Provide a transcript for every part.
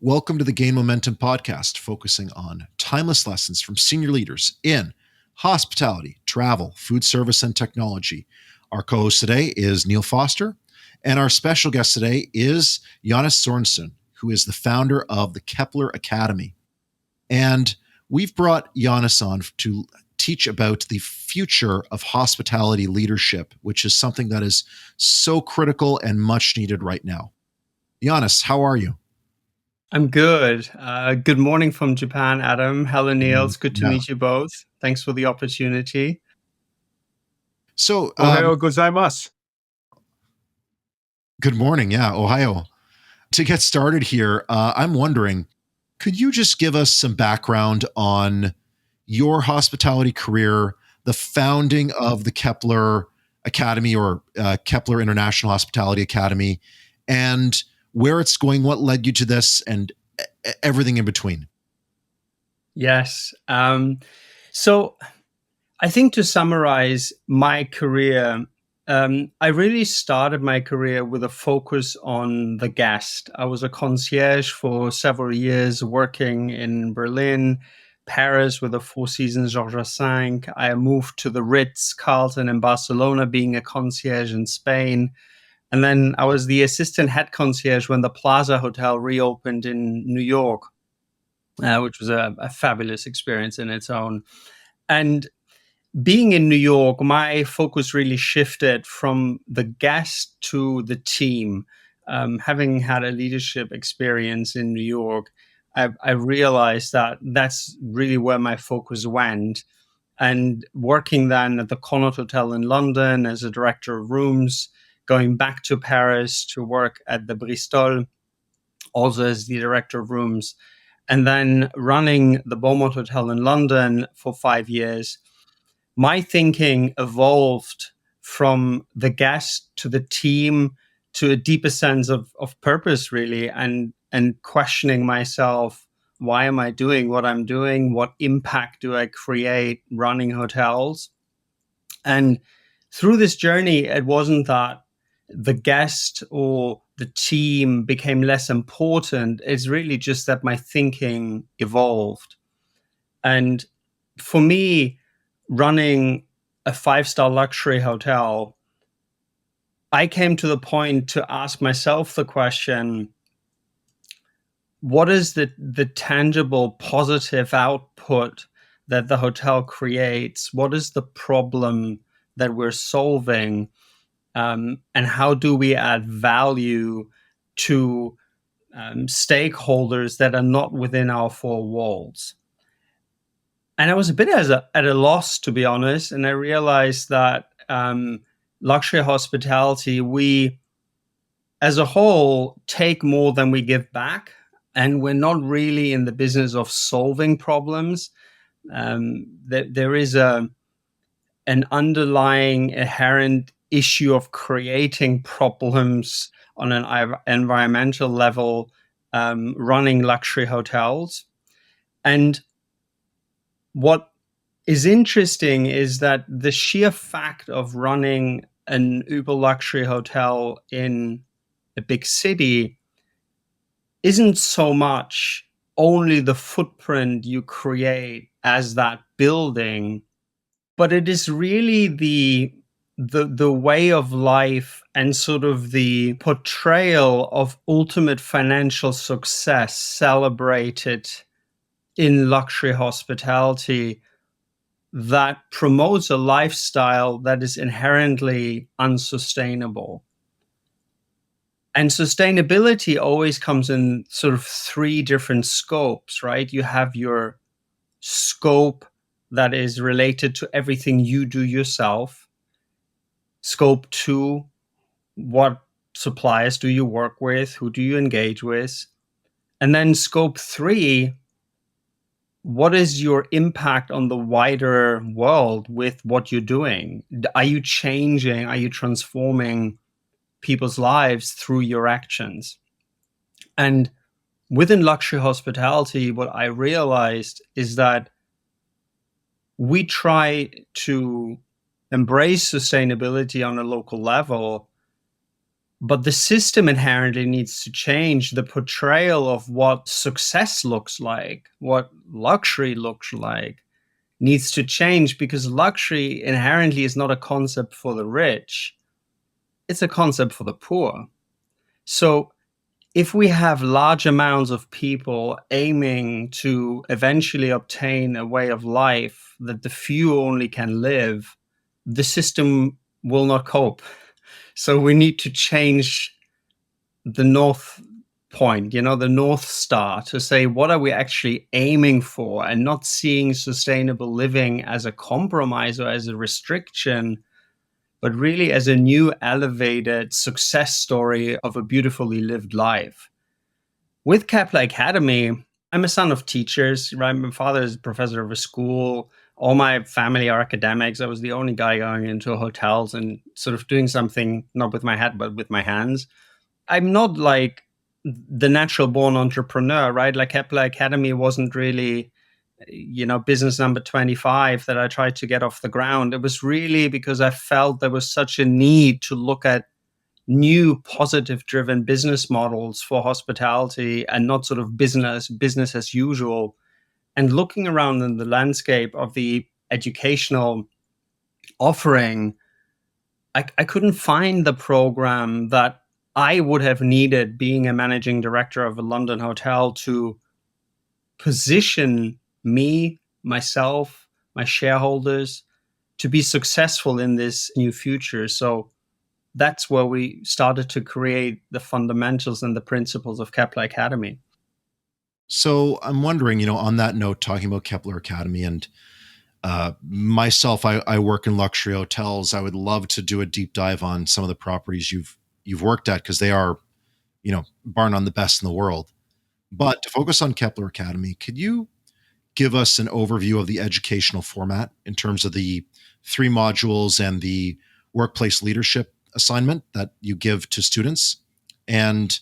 Welcome to the Gain Momentum podcast, focusing on timeless lessons from senior leaders in hospitality, travel, food service, and technology. Our co-host today is Neil Foster, and our special guest today is Jannes Sörensen, who is the founder of the Kepler Academy. And we've brought Jannes on to teach about the future of hospitality leadership, which is something that is so critical and much needed right now. Jannes, how are you? I'm good. Good morning from Japan, Adam. Hello, Neil. It's good to Yeah. meet you both. Thanks for the opportunity. So, Ohayou gozaimasu. Good morning. Yeah, Ohio. To get started here, I'm wondering, could you just give us some background on your hospitality career, the founding of the Kepler Academy or Kepler International Hospitality Academy, and where it's going, what led you to this, and everything in between? Yes. So I think to summarize my career, I really started my career with a focus on the guest. I was a concierge for several years, working in Berlin, Paris with the Four Seasons Georges V. I moved to the Ritz-Carlton in Barcelona, being a concierge in Spain. And then I was the assistant head concierge when the Plaza Hotel reopened in New York, which was a fabulous experience in its own. And being in New York, my focus really shifted from the guest to the team. Having had a leadership experience in New York, I realized that that's really where my focus went. And working then at the Connaught Hotel in London as a director of rooms, going back to Paris to work at the Bristol, also as the director of rooms, and then running the Beaumont Hotel in London for 5 years, my thinking evolved from the guest to the team to a deeper sense of purpose, really, and questioning myself, why am I doing what I'm doing? What impact do I create running hotels? And through this journey, it wasn't that the guest or the team became less important. It's really just that my thinking evolved. And for me, running a 5-star luxury hotel, I came to the point to ask myself the question, what is the tangible positive output that the hotel creates? What is the problem that we're solving? And how do we add value to stakeholders that are not within our four walls? And I was a bit at a loss, to be honest. And I realized that luxury hospitality, we, as a whole, take more than we give back. And we're not really in the business of solving problems. There is an underlying inherent issue of creating problems on an environmental level, running luxury hotels. And what is interesting is that the sheer fact of running an uber luxury hotel in a big city isn't so much only the footprint you create as that building, but it is really the way of life and sort of the portrayal of ultimate financial success celebrated in luxury hospitality that promotes a lifestyle that is inherently unsustainable. And sustainability always comes in sort of 3 different scopes, right? You have your scope that is related to everything you do yourself. Scope 2, what suppliers do you work with? Who do you engage with? And then scope 3, what is your impact on the wider world with what you're doing? Are you changing? Are you transforming people's lives through your actions? And within luxury hospitality, what I realized is that we try to embrace sustainability on a local level, But the system inherently needs to change. The portrayal of what success looks like, what luxury looks like, needs to change, because luxury inherently is not a concept for the rich, it's a concept for the poor. So if we have large amounts of people aiming to eventually obtain a way of life that the few only can live, the system will not cope. So we need to change the north point, the north star, to say, what are we actually aiming for, and not seeing sustainable living as a compromise or as a restriction, but really as a new elevated success story of a beautifully lived life. With Kepler Academy, I'm a son of teachers, right? My father is a professor of a school. All my family are academics. I was the only guy going into hotels and sort of doing something, not with my head, but with my hands. I'm not like the natural born entrepreneur, right? Like Kepler Academy wasn't really, business number 25 that I tried to get off the ground. It was really because I felt there was such a need to look at new positive driven business models for hospitality, and not sort of business as usual. And looking around in the landscape of the educational offering, I couldn't find the program that I would have needed, being a managing director of a London hotel, to position me, myself, my shareholders, to be successful in this new future. So that's where we started to create the fundamentals and the principles of Kepler Academy. So I'm wondering, on that note, talking about Kepler Academy and myself, I work in luxury hotels. I would love to do a deep dive on some of the properties you've worked at, because they are, bar none, the best in the world. But to focus on Kepler Academy, could you give us an overview of the educational format in terms of the 3 modules and the workplace leadership assignment that you give to students? And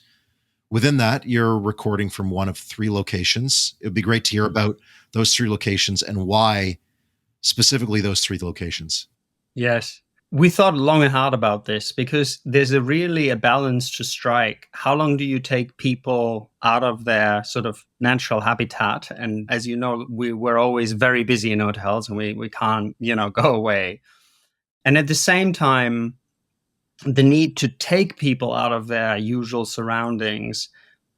within that, you're recording from one of 3 locations. It would be great to hear about those 3 locations and why specifically those 3 locations. Yes. We thought long and hard about this, because there's really a balance to strike. How long do you take people out of their sort of natural habitat? And as you know, we're always very busy in hotels, and we can't, go away. And at the same time, the need to take people out of their usual surroundings,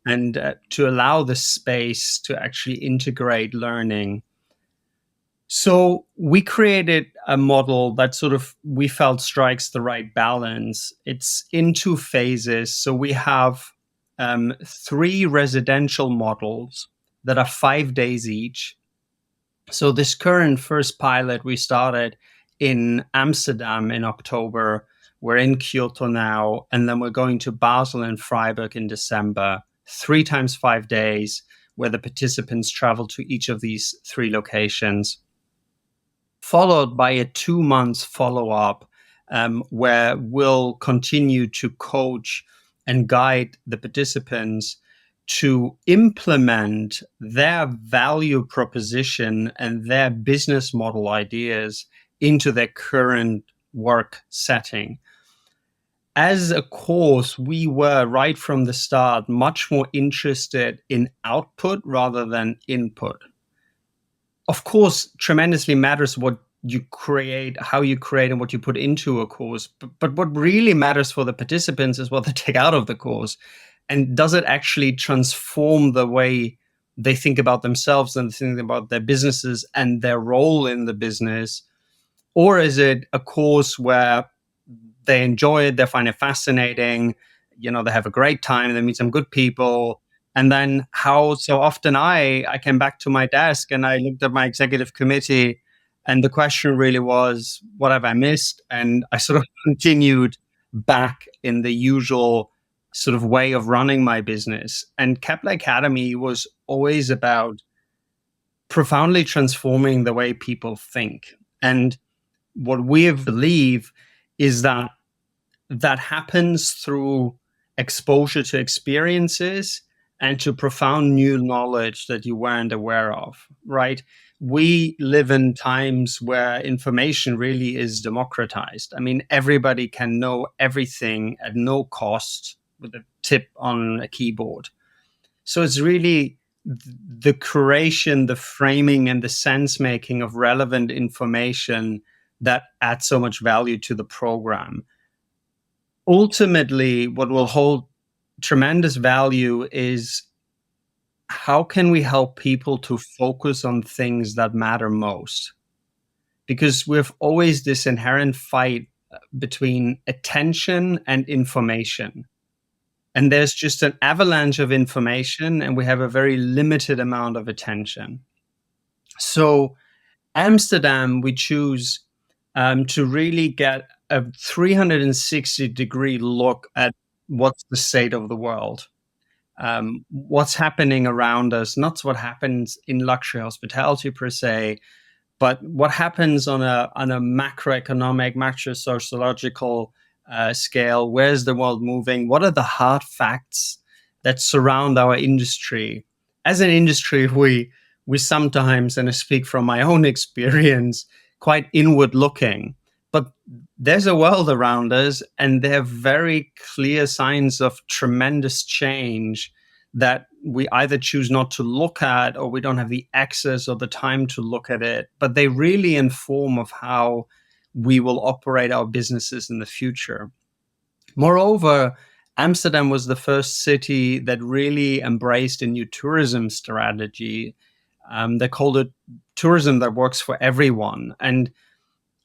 and to allow the space to actually integrate learning. So we created a model that sort of, we felt, strikes the right balance. It's in 2 phases. So we have 3 residential models that are 5 days each. So this current first pilot we started in Amsterdam in October. We're in Kyoto now, and then we're going to Basel and Freiburg in December, 3 times 5 days, where the participants travel to each of these 3 locations, followed by a 2-month follow-up, where we'll continue to coach and guide the participants to implement their value proposition and their business model ideas into their current work setting. As a course, we were right from the start much more interested in output rather than input. Of course, tremendously matters what you create, how you create, and what you put into a course. But what really matters for the participants is what they take out of the course. And does it actually transform the way they think about themselves and think about their businesses and their role in the business? Or is it a course where they enjoy it, they find it fascinating, they have a great time, they meet some good people, and then how so often I came back to my desk and I looked at my executive committee, and the question really was, what have I missed? And I sort of continued back in the usual sort of way of running my business. And Kepler Academy was always about profoundly transforming the way people think. And what we believe is that happens through exposure to experiences and to profound new knowledge that you weren't aware of, right? we live in times where information really is democratized. I mean, everybody can know everything at no cost with a tip on a keyboard. So it's really the curation, the framing, and the sense making of relevant information that adds so much value to the program. Ultimately, what will hold tremendous value is how can we help people to focus on things that matter most? Because we've always this inherent fight between attention and information. And there's just an avalanche of information, and we have a very limited amount of attention. So, Amsterdam, we choose to really get a 360-degree look at what's the state of the world. What's happening around us, not what happens in luxury hospitality per se, but what happens on a macroeconomic, macro sociological scale. Where's the world moving? What are the hard facts that surround our industry? As an industry, we sometimes, and I speak from my own experience, quite inward looking. But there's a world around us, and there are very clear signs of tremendous change that we either choose not to look at, or we don't have the access or the time to look at it. But they really inform of how we will operate our businesses in the future. Moreover, Amsterdam was the first city that really embraced a new tourism strategy. They called it tourism that works for everyone. And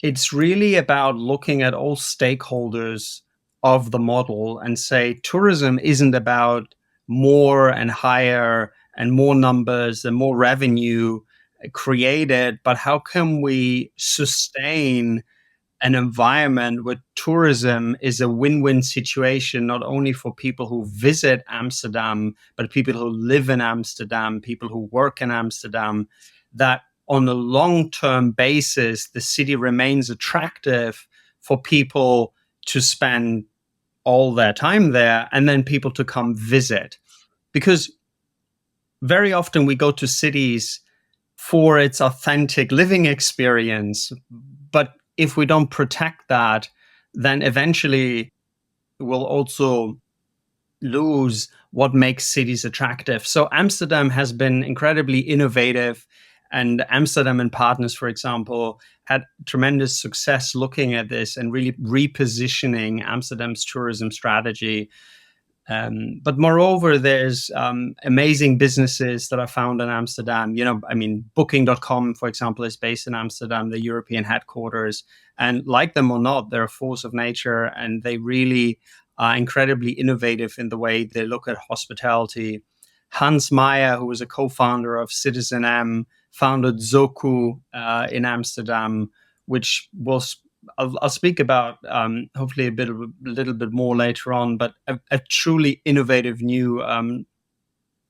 it's really about looking at all stakeholders of the model and say tourism isn't about more and higher and more numbers and more revenue created, but how can we sustain an environment where tourism is a win-win situation, not only for people who visit Amsterdam, but people who live in Amsterdam, people who work in Amsterdam, that on a long-term basis, the city remains attractive for people to spend all their time there and then people to come visit. Because very often we go to cities for its authentic living experience, but if we don't protect that, then eventually we'll also lose what makes cities attractive. So Amsterdam has been incredibly innovative, and Amsterdam and Partners, for example, had tremendous success looking at this and really repositioning Amsterdam's tourism strategy. But moreover, there's amazing businesses that are found in Amsterdam. I mean, Booking.com, for example, is based in Amsterdam, the European headquarters. And like them or not, they're a force of nature, and they really are incredibly innovative in the way they look at hospitality. Hans Meyer, who was a co-founder of Citizen M, founded Zoku in Amsterdam, which was I'll speak about hopefully a little bit more later on, but a truly innovative new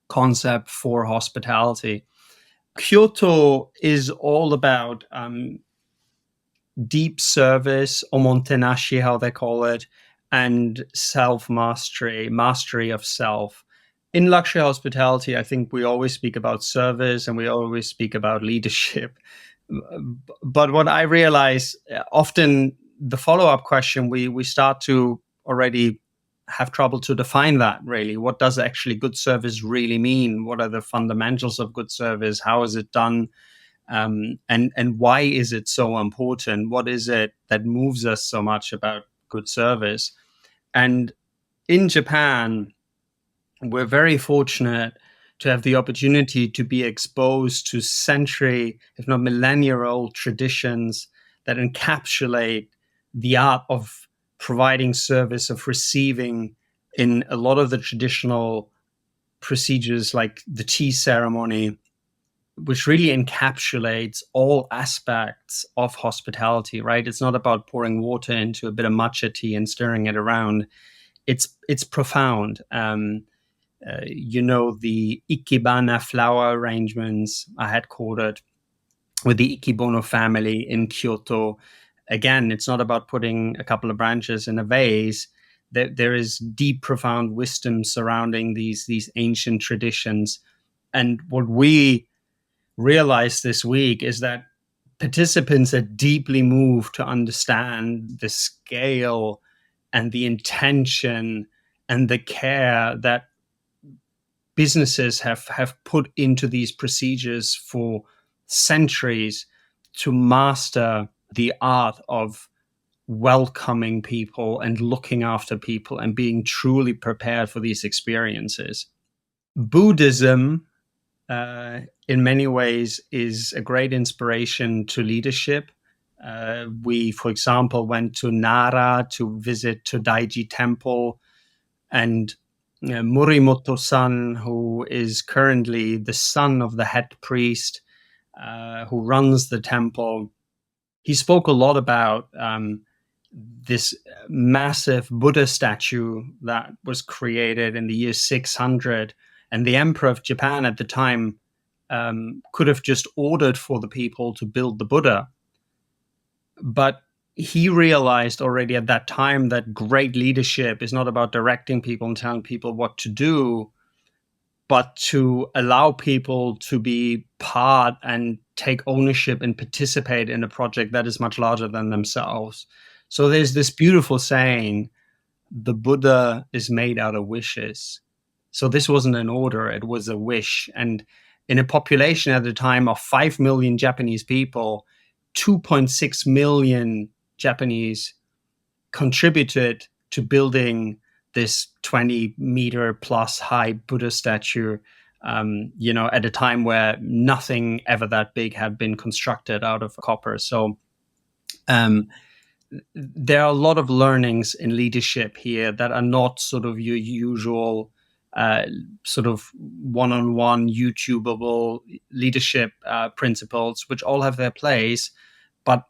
concept for hospitality. Kyoto is all about deep service, omontenashi, how they call it, and self-mastery, mastery of self. In luxury hospitality, I think we always speak about service and we always speak about leadership. But what I realize often the follow-up question, we start to already have trouble to define that really. What does actually good service really mean? What are the fundamentals of good service? How is it done? And why is it so important? What is it that moves us so much about good service? And in Japan, we're very fortunate to have the opportunity to be exposed to century, if not millennia-old traditions that encapsulate the art of providing service, of receiving in a lot of the traditional procedures like the tea ceremony, which really encapsulates all aspects of hospitality, right? It's not about pouring water into a bit of matcha tea and stirring it around. It's profound. The Ikebana flower arrangements are headquartered with the Ikebono family in Kyoto. Again, it's not about putting a couple of branches in a vase. There is deep, profound wisdom surrounding these ancient traditions. And what we realized this week is that participants are deeply moved to understand the scale and the intention and the care that businesses have put into these procedures for centuries to master the art of welcoming people and looking after people and being truly prepared for these experiences. Buddhism, in many ways, is a great inspiration to leadership. We, for example, went to Nara to visit Todaiji Temple, and Morimoto-san, who is currently the son of the head priest who runs the temple, he spoke a lot about this massive Buddha statue that was created in the year 600. And the emperor of Japan at the time could have just ordered for the people to build the Buddha. But he realized already at that time that great leadership is not about directing people and telling people what to do, but to allow people to be part and take ownership and participate in a project that is much larger than themselves. So there's this beautiful saying, the Buddha is made out of wishes. So this wasn't an order, it was a wish. And in a population at the time of 5 million Japanese people, 2.6 million Japanese contributed to building this 20-meter plus high Buddha statue, at a time where nothing ever that big had been constructed out of copper. So there are a lot of learnings in leadership here that are not sort of your usual sort of one-on-one YouTubeable leadership principles, which all have their place, but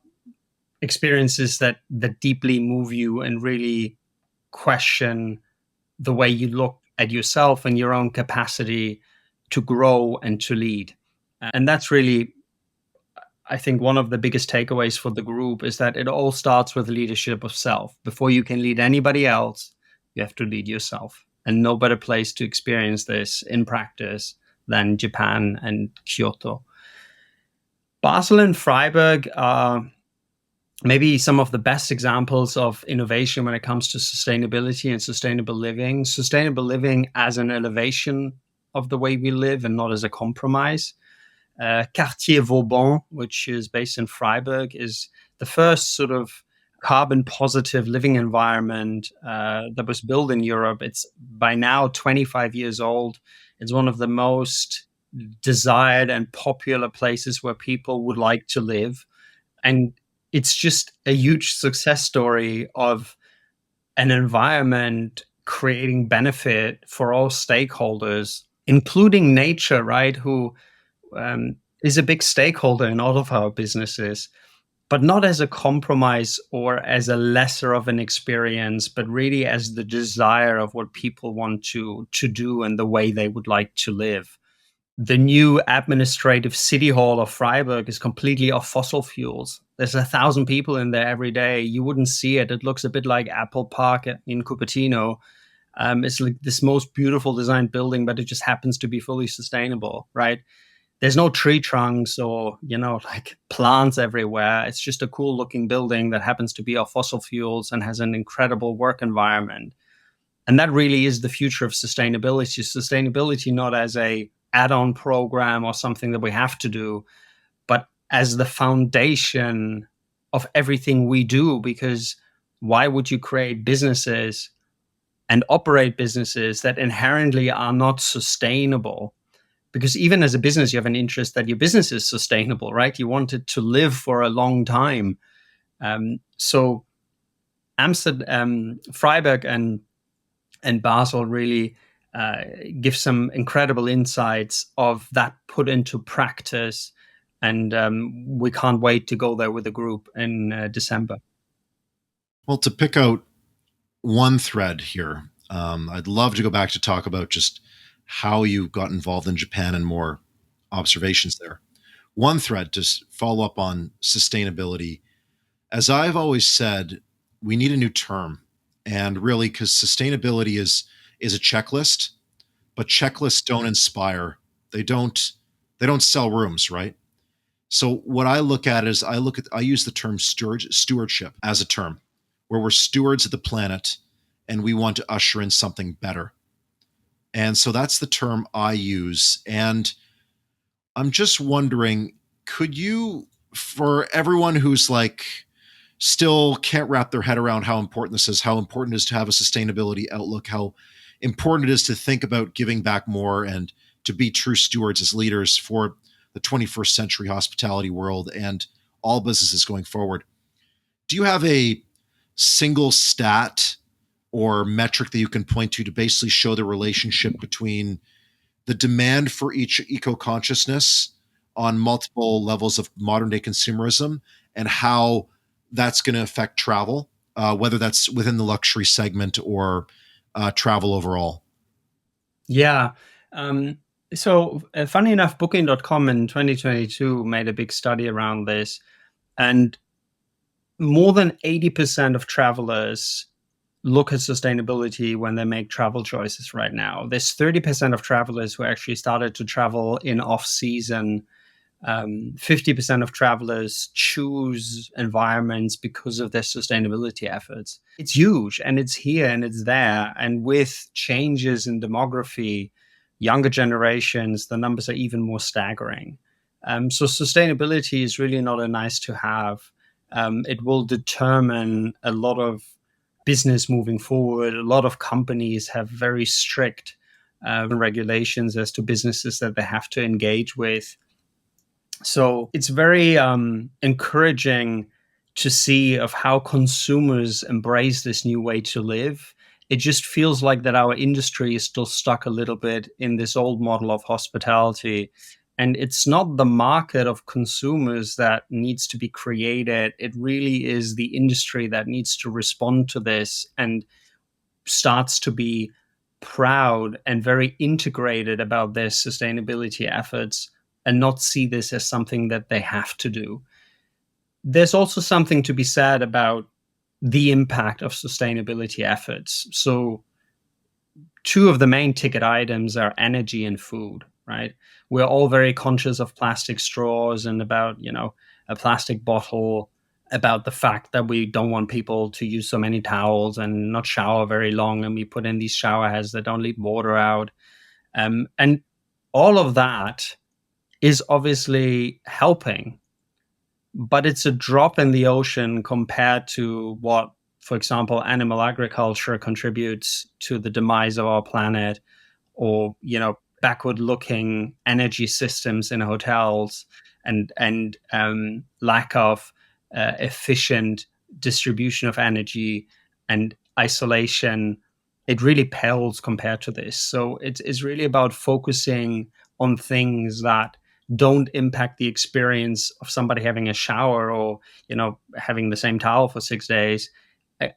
experiences that deeply move you and really question the way you look at yourself and your own capacity to grow and to lead. And that's really, I think, one of the biggest takeaways for the group is that it all starts with leadership of self. Before you can lead anybody else, you have to lead yourself. And no better place to experience this in practice than Japan and Kyoto. Basel and Freiburg are maybe some of the best examples of innovation when it comes to sustainability and sustainable living. Sustainable living as an elevation of the way we live and not as a compromise. Quartier Vauban, which is based in Freiburg, is the first sort of carbon positive living environment that was built in Europe. It's by now 25 years old. It's one of the most desired and popular places where people would like to live. And it's just a huge success story of an environment creating benefit for all stakeholders, including nature, right? Who is a big stakeholder in all of our businesses, but not as a compromise or as a lesser of an experience, but really as the desire of what people want to do and the way they would like to live. The new administrative city hall of Freiburg is completely off fossil fuels. There's 1,000 people in there every day. You wouldn't see it. It looks a bit like Apple Park in Cupertino. It's like this most beautiful designed building, but it just happens to be fully sustainable, right? There's no tree trunks or, like plants everywhere. It's just a cool looking building that happens to be off fossil fuels and has an incredible work environment. And that really is the future of sustainability. Sustainability not as a add-on program or something that we have to do, but as the foundation of everything we do. Because why would you create businesses and operate businesses that inherently are not sustainable? Because even as a business, you have an interest that your business is sustainable, right? You want it to live for a long time. So Amsterdam, Freiburg and Basel really give some incredible insights of that put into practice. And we can't wait to go there with the group in December. Well, to pick out one thread here, I'd love to go back to talk about just how you got involved in Japan and more observations there. One thread to follow up on sustainability. As I've always said, we need a new term. And really, because sustainability is a checklist, but checklists don't inspire. They don't They don't sell rooms, right? So what I look at is I use the term stewardship as a term, where we're stewards of the planet and we want to usher in something better. And so that's the term I use. And I'm just wondering, could you, for everyone who's like still can't wrap their head around how important this is, how important it is to have a sustainability outlook, how important it is to think about giving back more and to be true stewards as leaders for the 21st century hospitality world and all businesses going forward. Do you have a single stat or metric that you can point to basically show the relationship between the demand for each eco-consciousness on multiple levels of modern day consumerism and how that's going to affect travel, whether that's within the luxury segment or travel overall? Yeah. Funny enough, Booking.com in 2022 made a big study around this, and more than 80% of travelers look at sustainability when they make travel choices right now. There's 30% of travelers who actually started to travel in off season. 50% of travelers choose environments because of their sustainability efforts. It's huge, and it's here and it's there. And with changes in demography, younger generations, the numbers are even more staggering. So sustainability is really not a nice to have. It will determine a lot of business moving forward. A lot of companies have very strict regulations as to businesses that they have to engage with. So it's very encouraging to see of how consumers embrace this new way to live. It just feels like that our industry is still stuck a little bit in this old model of hospitality. And it's not the market of consumers that needs to be created. It really is the industry that needs to respond to this and starts to be proud and very integrated about their sustainability efforts and not see this as something that they have to do. There's also something to be said about the impact of sustainability efforts. So two of the main ticket items are energy and food, right? We're all very conscious of plastic straws and about, a plastic bottle, about the fact that we don't want people to use so many towels and not shower very long. And we put in these shower heads that don't leak water out. And all of that is obviously helping, but it's a drop in the ocean compared to what, for example, animal agriculture contributes to the demise of our planet, or, backward looking energy systems in hotels and lack of efficient distribution of energy and isolation. It really pales compared to this. So it's really about focusing on things that don't impact the experience of somebody having a shower or, having the same towel for 6 days.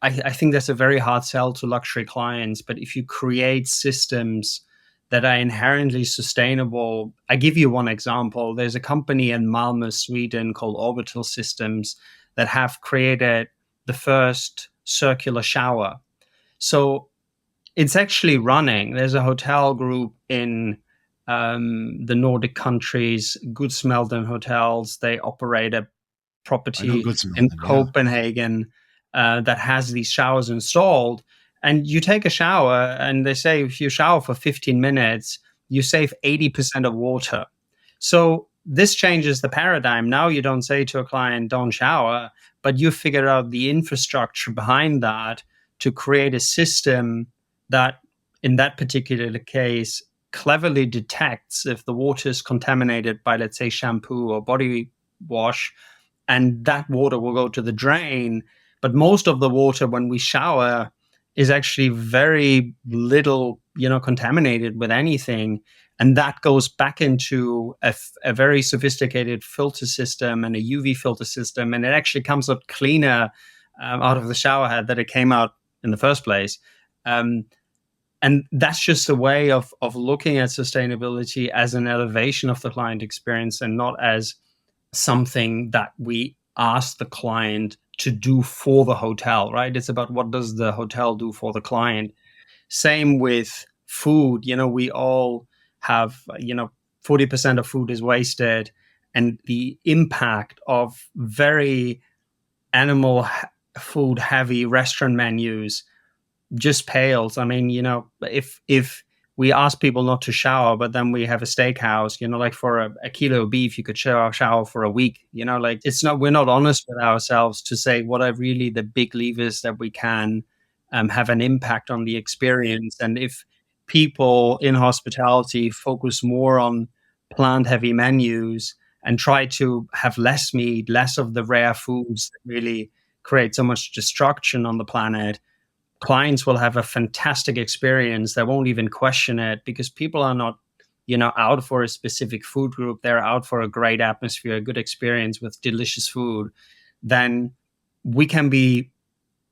I think that's a very hard sell to luxury clients. But if you create systems that are inherently sustainable, I give you one example. There's a company in Malmö, Sweden called Orbital Systems that have created the first circular shower. So it's actually running. There's a hotel group in the Nordic countries, Goodsmelden Hotels. They operate a property in Copenhagen that has these showers installed. And you take a shower, and they say if you shower for 15 minutes, you save 80% of water. So this changes the paradigm. Now you don't say to a client, don't shower, but you figure out the infrastructure behind that to create a system that, in that particular case, cleverly detects if the water is contaminated by, let's say, shampoo or body wash, and that water will go to the drain. But most of the water when we shower is actually very little, contaminated with anything. And that goes back into a very sophisticated filter system and a UV filter system. And it actually comes out cleaner out of the shower head that it came out in the first place. And that's just a way of looking at sustainability as an elevation of the client experience and not as something that we ask the client to do for the hotel, right? It's about what does the hotel do for the client. Same with food. We all have, 40% of food is wasted, and the impact of very animal food heavy restaurant menus just pales. I mean, if we ask people not to shower, but then we have a steakhouse, like for a kilo of beef, you could shower for a week, like we're not honest with ourselves to say what are really the big levers that we can have an impact on the experience. And if people in hospitality focus more on plant heavy menus and try to have less meat, less of the rare foods that really create so much destruction on the planet, clients will have a fantastic experience. They won't even question it, because people are not, out for a specific food group. They're out for a great atmosphere, a good experience with delicious food. Then we can be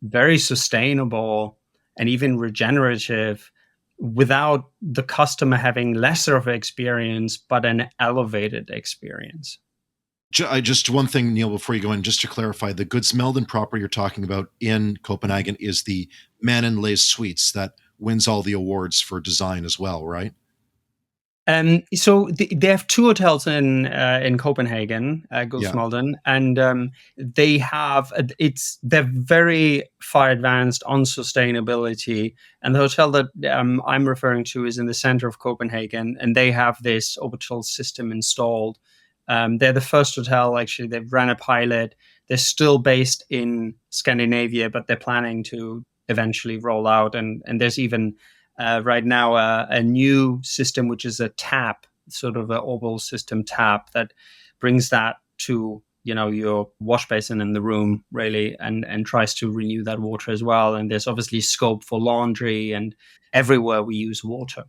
very sustainable and even regenerative without the customer having lesser of an experience, but an elevated experience. Just one thing, Neil, before you go in, just to clarify, the Goodsmelden property you're talking about in Copenhagen is the Mannen Les Suites that wins all the awards for design as well, right? So they have two hotels in Copenhagen, Goodsmelden, and they're very far advanced on sustainability. And the hotel that I'm referring to is in the center of Copenhagen, and they have this orbital system installed. They're the first hotel, actually. They've ran a pilot. They're still based in Scandinavia, but they're planning to eventually roll out. And there's even right now a new system, which is a tap, sort of an oval system tap that brings that to your wash basin in the room, really, and tries to renew that water as well. And there's obviously scope for laundry, and everywhere we use water.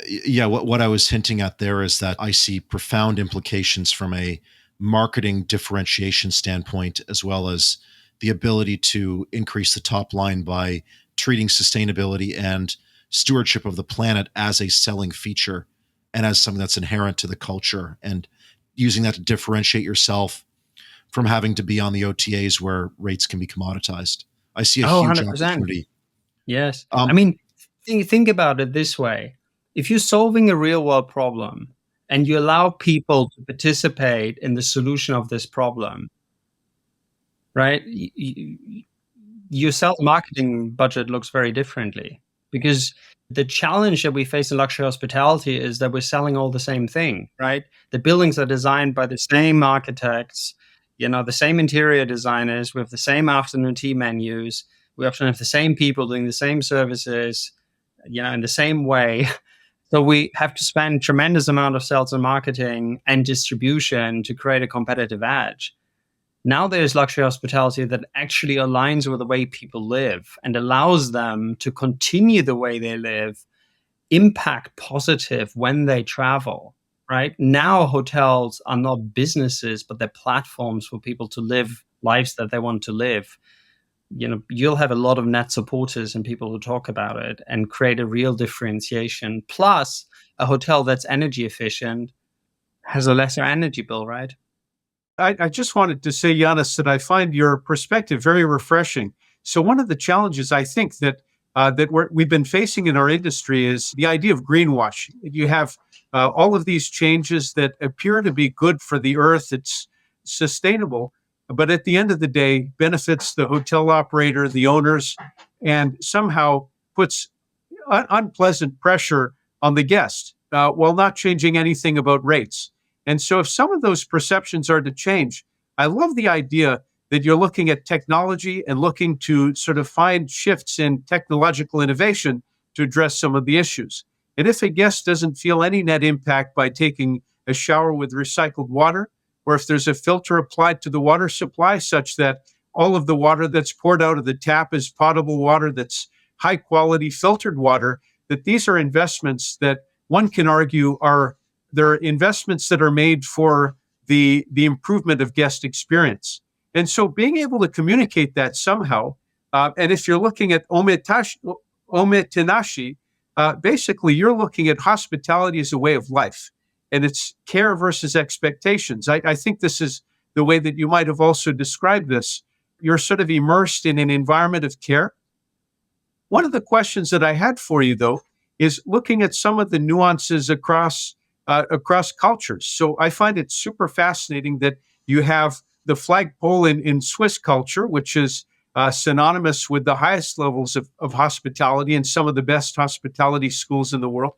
Yeah, what I was hinting at there is that I see profound implications from a marketing differentiation standpoint, as well as the ability to increase the top line by treating sustainability and stewardship of the planet as a selling feature and as something that's inherent to the culture, and using that to differentiate yourself from having to be on the OTAs where rates can be commoditized. I see a huge 100%. opportunity. Yes. I mean, think about it this way. If you're solving a real world problem and you allow people to participate in the solution of this problem, right? Your sales marketing budget looks very differently, because the challenge that we face in luxury hospitality is that we're selling all the same thing, right? The buildings are designed by the same architects, the same interior designers. We have the same afternoon tea menus. We often have the same people doing the same services, in the same way. So we have to spend tremendous amount of sales and marketing and distribution to create a competitive edge. Now there's luxury hospitality that actually aligns with the way people live and allows them to continue the way they live, impact positive when they travel, right? Now hotels are not businesses, but they're platforms for people to live lives that they want to live. You'll have a lot of net supporters and people who talk about it and create a real differentiation. Plus, a hotel that's energy efficient has a lesser energy bill, right? I just wanted to say, Jannes, that I find your perspective very refreshing. So one of the challenges I think that we've been facing in our industry is the idea of greenwashing. You have all of these changes that appear to be good for the earth. It's sustainable, but at the end of the day, benefits the hotel operator, the owners, and somehow puts unpleasant pressure on the guest while not changing anything about rates. And so if some of those perceptions are to change, I love the idea that you're looking at technology and looking to sort of find shifts in technological innovation to address some of the issues. And if a guest doesn't feel any net impact by taking a shower with recycled water, or if there's a filter applied to the water supply such that all of the water that's poured out of the tap is potable water that's high quality filtered water, that these are investments that one can argue they're investments that are made for the improvement of guest experience. And so being able to communicate that somehow, and if you're looking at omotenashi, basically you're looking at hospitality as a way of life, and it's care versus expectations. I think this is the way that you might have also described this. You're sort of immersed in an environment of care. One of the questions that I had for you, though, is looking at some of the nuances across across cultures. So I find it super fascinating that you have the flagpole in Swiss culture, which is synonymous with the highest levels of hospitality and some of the best hospitality schools in the world.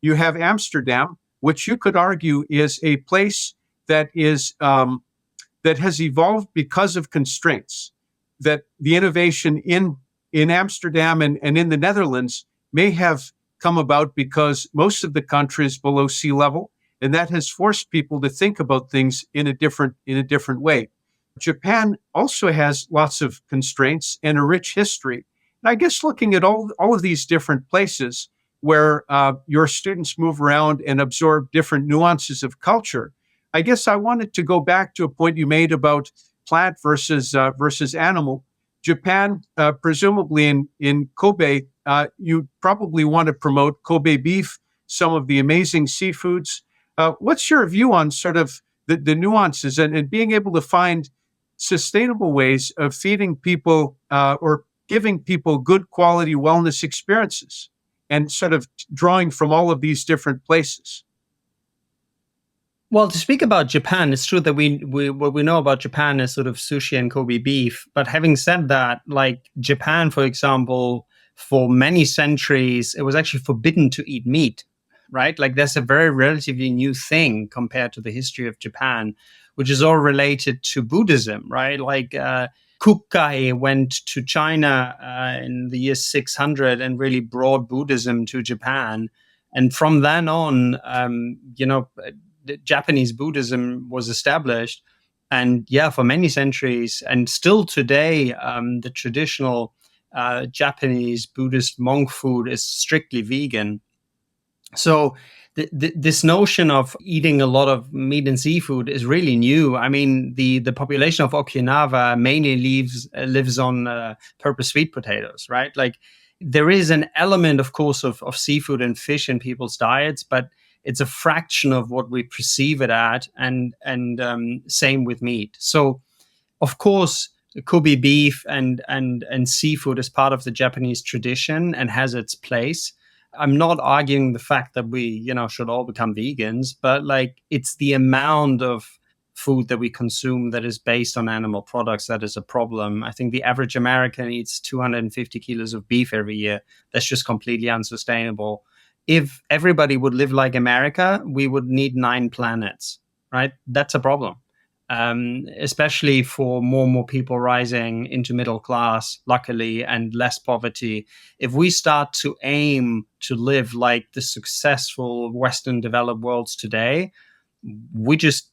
You have Amsterdam, which you could argue is a place that is that has evolved because of constraints. That the innovation in Amsterdam and in the Netherlands may have come about because most of the country is below sea level, and that has forced people to think about things in a different way. Japan also has lots of constraints and a rich history. And I guess looking at all of these different places where your students move around and absorb different nuances of culture, I guess I wanted to go back to a point you made about plant versus animal. Japan, presumably in Kobe, you probably want to promote Kobe beef, some of the amazing seafoods. What's your view on sort of the nuances and being able to find sustainable ways of feeding people or giving people good quality wellness experiences and sort of drawing from all of these different places? Well, to speak about Japan, it's true that we what we know about Japan is sort of sushi and Kobe beef. But having said that, like Japan, for example, for many centuries, it was actually forbidden to eat meat, right? Like that's a very relatively new thing compared to the history of Japan, which is all related to Buddhism, right? Like Kukai went to China in the year 600 and really brought Buddhism to Japan. And from then on, Japanese Buddhism was established. And yeah, for many centuries and still today, the traditional Japanese Buddhist monk food is strictly vegan. So this notion of eating a lot of meat and seafood is really new. I mean, the population of Okinawa mainly lives on purple sweet potatoes, right? Like there is an element, of course, of seafood and fish in people's diets, but it's a fraction of what we perceive it at, and same with meat. So, of course, Kobe beef and seafood is part of the Japanese tradition and has its place. I'm not arguing the fact that we, should all become vegans, but like it's the amount of food that we consume that is based on animal products that is a problem. I think the average American eats 250 kilos of beef every year. That's just completely unsustainable. If everybody would live like America, we would need 9 planets, right? That's a problem. Especially for more and more people rising into middle class, luckily, and less poverty. If we start to aim to live like the successful Western developed worlds today, we just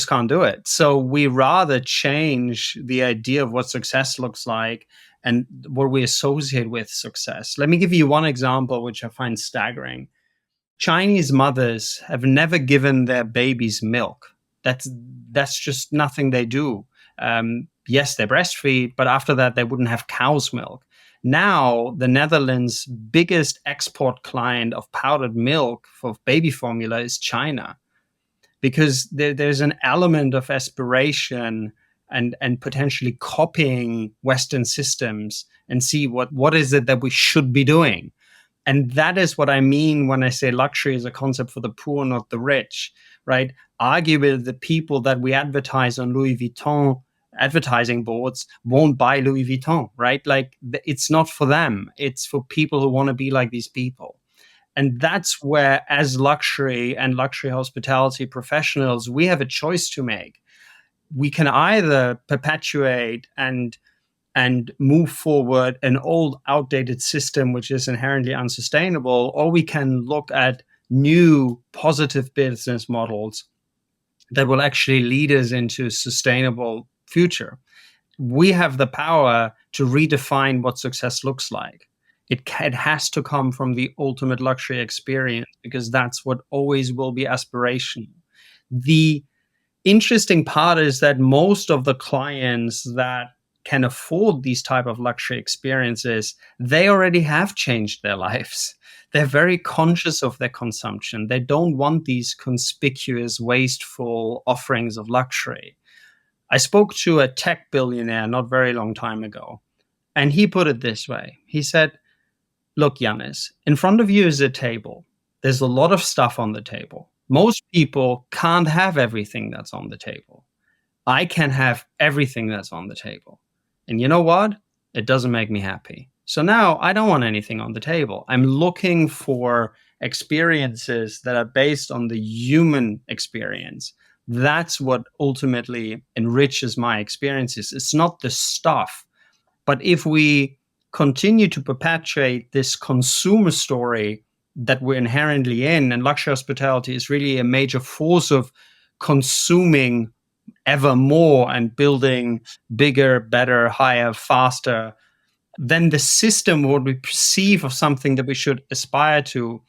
can't do it. So we rather change the idea of what success looks like and what we associate with success. Let me give you one example, which I find staggering. Chinese mothers have never given their babies milk. That's just nothing they do. Yes, they breastfeed, but after that, they wouldn't have cow's milk. Now, the Netherlands' biggest export client of powdered milk for baby formula is China, because there's an element of aspiration and potentially copying Western systems and see what is it that we should be doing. And that is what I mean when I say luxury is a concept for the poor, not the rich, right? Arguably, the people that we advertise on Louis Vuitton advertising boards won't buy Louis Vuitton, right? Like it's not for them. It's for people who want to be like these people. And that's where, as luxury and luxury hospitality professionals, we have a choice to make. We can either perpetuate and move forward an old, outdated system, which is inherently unsustainable, or we can look at new, positive business models that will actually lead us into a sustainable future. We have the power to redefine what success looks like. It has to come from the ultimate luxury experience, because that's what always will be aspirational. The interesting part is that most of the clients that can afford these type of luxury experiences, they already have changed their lives. They're very conscious of their consumption. They don't want these conspicuous, wasteful offerings of luxury. I spoke to a tech billionaire not very long time ago, and he put it this way. He said, look, Jannes, in front of you is a table. There's a lot of stuff on the table. Most people can't have everything that's on the table. I can have everything that's on the table. And you know what? It doesn't make me happy. So now I don't want anything on the table. I'm looking for experiences that are based on the human experience. That's what ultimately enriches my experiences. It's not the stuff. But if we continue to perpetuate this consumer story that we're inherently in, and luxury hospitality is really a major force of consuming ever more and building bigger, better, higher, faster, then the system, what we perceive of something that we should aspire to,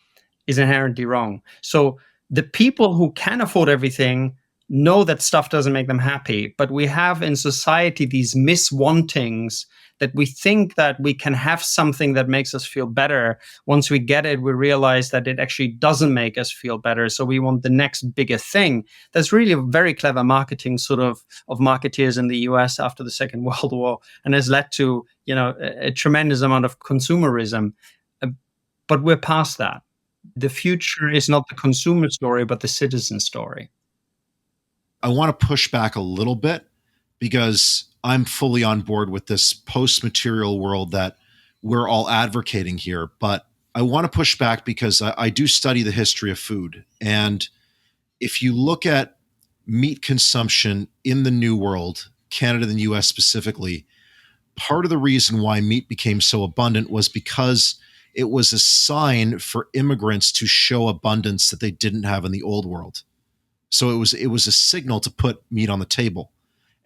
is inherently wrong. So the people who can afford everything know that stuff doesn't make them happy, but we have in society these miswantings that we think that we can have something that makes us feel better. Once we get it, we realize that it actually doesn't make us feel better. So we want the next bigger thing. That's really a very clever marketing sort of marketeers in the US after the Second World War, and has led to, a tremendous amount of consumerism. But we're past that. The future is not the consumer story, but the citizen story. I want to push back a little bit because I'm fully on board with this post-material world that we're all advocating here. But I want to push back because I do study the history of food. And if you look at meat consumption in the New World, Canada and the US specifically, part of the reason why meat became so abundant was because it was a sign for immigrants to show abundance that they didn't have in the old world. So it was a signal to put meat on the table.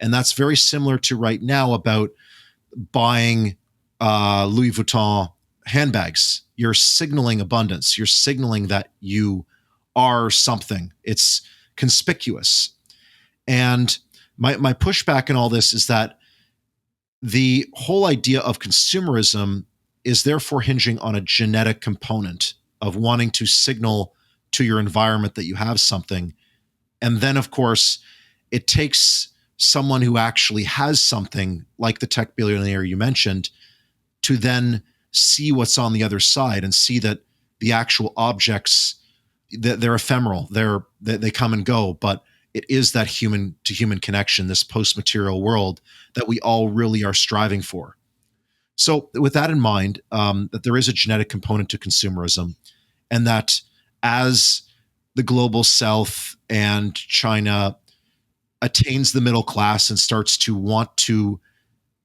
And that's very similar to right now about buying Louis Vuitton handbags. You're signaling abundance. You're signaling that you are something. It's conspicuous. And my pushback in all this is that the whole idea of consumerism is therefore hinging on a genetic component of wanting to signal to your environment that you have something. And then, of course, it takes someone who actually has something, like the tech billionaire you mentioned, to then see what's on the other side and see that the actual objects, they're ephemeral, they come and go, but it is that human to human connection, this post-material world that we all really are striving for. So with that in mind, that there is a genetic component to consumerism, and that as the global south and China attains the middle class and starts to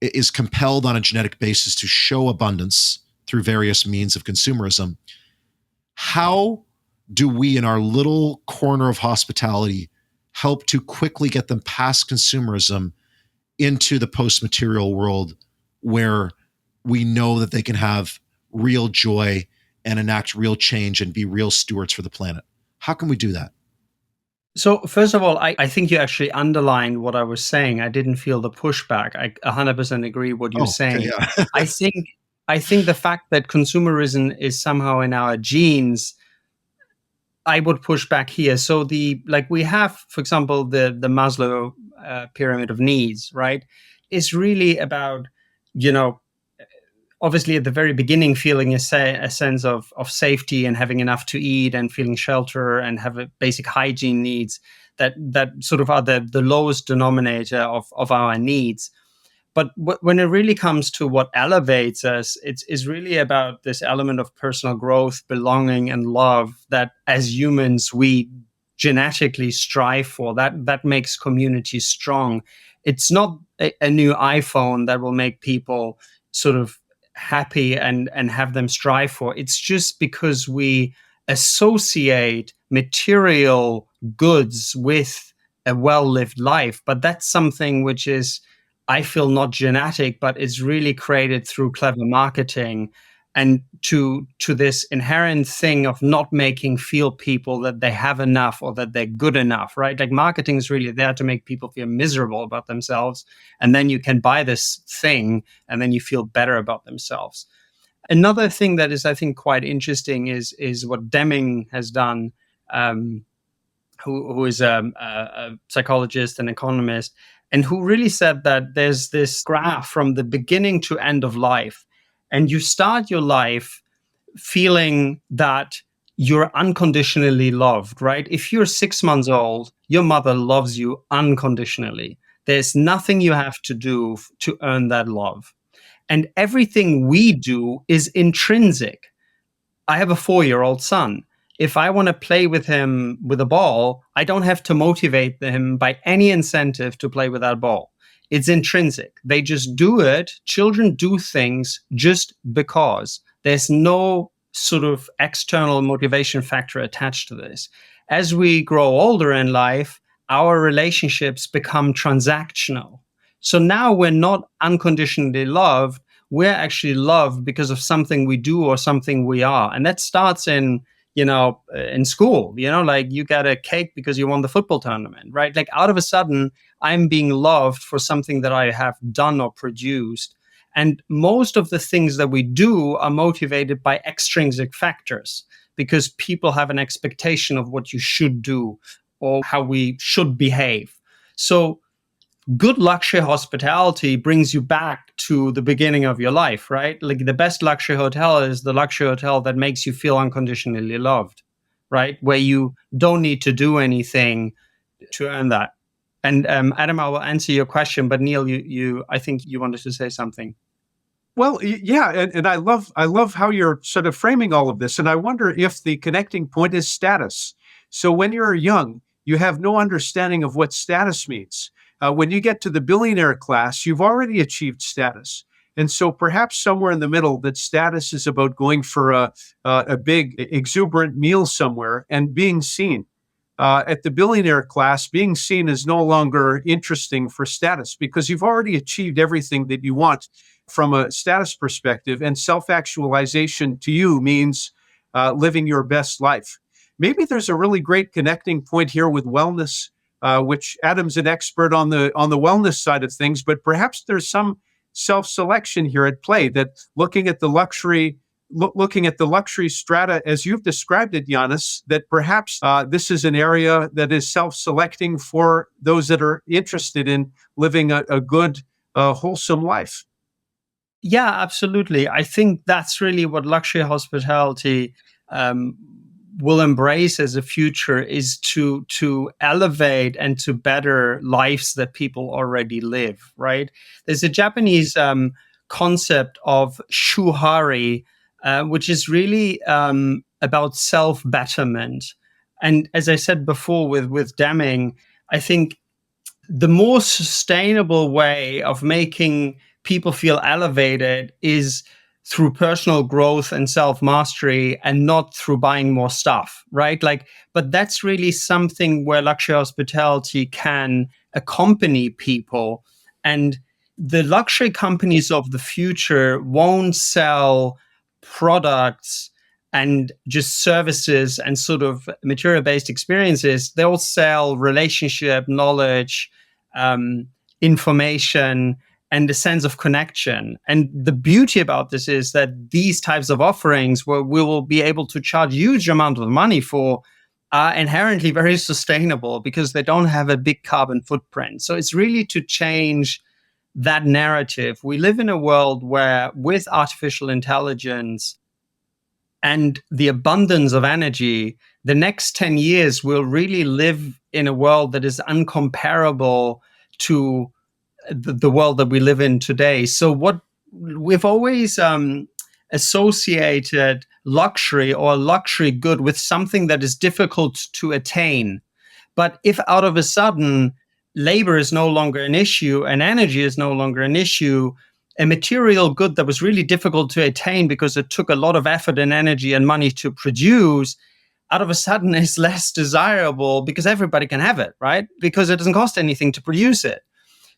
is compelled on a genetic basis to show abundance through various means of consumerism, how do we in our little corner of hospitality help to quickly get them past consumerism into the post-material world where we know that they can have real joy and enact real change and be real stewards for the planet? How can we do that? So first of all, I think you actually underlined what I was saying. I didn't feel the pushback. I 100% agree what you're saying. Okay, yeah. I think the fact that consumerism is somehow in our genes, I would push back here. So we have, for example, the Maslow pyramid of needs, right? Is really about, obviously at the very beginning, feeling a sense of safety and having enough to eat and feeling shelter and have a basic hygiene needs that sort of are the lowest denominator of our needs. But when it really comes to what elevates us, it's really about this element of personal growth, belonging, and love that as humans we genetically strive for. That makes communities strong. It's not a new iPhone that will make people sort of happy and have them strive for. It's just because we associate material goods with a well-lived life. But that's something which is, I feel, not genetic, but it's really created through clever marketing and to this inherent thing of not making feel people that they have enough or that they're good enough, right? Like marketing is really there to make people feel miserable about themselves. And then you can buy this thing and then you feel better about themselves. Another thing that is, I think, quite interesting is what Deming has done, who is a psychologist and economist, and who really said that there's this graph from the beginning to end of life. And you start your life feeling that you're unconditionally loved, right? If you're 6 months old, your mother loves you unconditionally. There's nothing you have to do to earn that love. And everything we do is intrinsic. I have a 4-year-old son. If I want to play with him with a ball, I don't have to motivate him by any incentive to play with that ball. It's intrinsic. They just do it. Children do things just because. There's no sort of external motivation factor attached to this. As we grow older in life, our relationships become transactional. So now we're not unconditionally loved. We're actually loved because of something we do or something we are. And that starts in school, like you get a cake because you won the football tournament, right? Like out of a sudden, I'm being loved for something that I have done or produced. And most of the things that we do are motivated by extrinsic factors because people have an expectation of what you should do or how we should behave. So good luxury hospitality brings you back to the beginning of your life, right? Like the best luxury hotel is the luxury hotel that makes you feel unconditionally loved, right? Where you don't need to do anything to earn that. And Adam, I will answer your question, but Neil, I think you wanted to say something. Well, yeah, and I love how you're sort of framing all of this, and I wonder if the connecting point is status. So when you're young, you have no understanding of what status means. When you get to the billionaire class, you've already achieved status. And so perhaps somewhere in the middle, that status is about going for a big, exuberant meal somewhere and being seen. At the billionaire class, being seen is no longer interesting for status because you've already achieved everything that you want from a status perspective. And self-actualization to you means living your best life. Maybe there's a really great connecting point here with wellness, which Adam's an expert on the wellness side of things, but perhaps there's some self-selection here at play, that looking at the luxury strata as you've described it, Jannes, that perhaps this is an area that is self-selecting for those that are interested in living a good, wholesome life. Yeah, absolutely. I think that's really what luxury hospitality will embrace as a future, is to elevate and to better lives that people already live, right? There's a Japanese concept of shuhari, which is really about self-betterment. And as I said before with Deming, I think the more sustainable way of making people feel elevated is through personal growth and self-mastery, and not through buying more stuff, right? But that's really something where luxury hospitality can accompany people. And the luxury companies of the future won't sell products and just services and sort of material-based experiences. They'll sell relationship, knowledge, information, and a sense of connection. And the beauty about this is that these types of offerings, where we will be able to charge huge amount of money for, are inherently very sustainable because they don't have a big carbon footprint. So it's really to change that narrative. We live in a world where, with artificial intelligence and the abundance of energy, the next 10 years will really live in a world that is uncomparable to the world that we live in today. So what we've always associated luxury or luxury good with something that is difficult to attain. But if out of a sudden labor is no longer an issue and energy is no longer an issue, a material good that was really difficult to attain because it took a lot of effort and energy and money to produce, out of a sudden is less desirable because everybody can have it, right? Because it doesn't cost anything to produce it.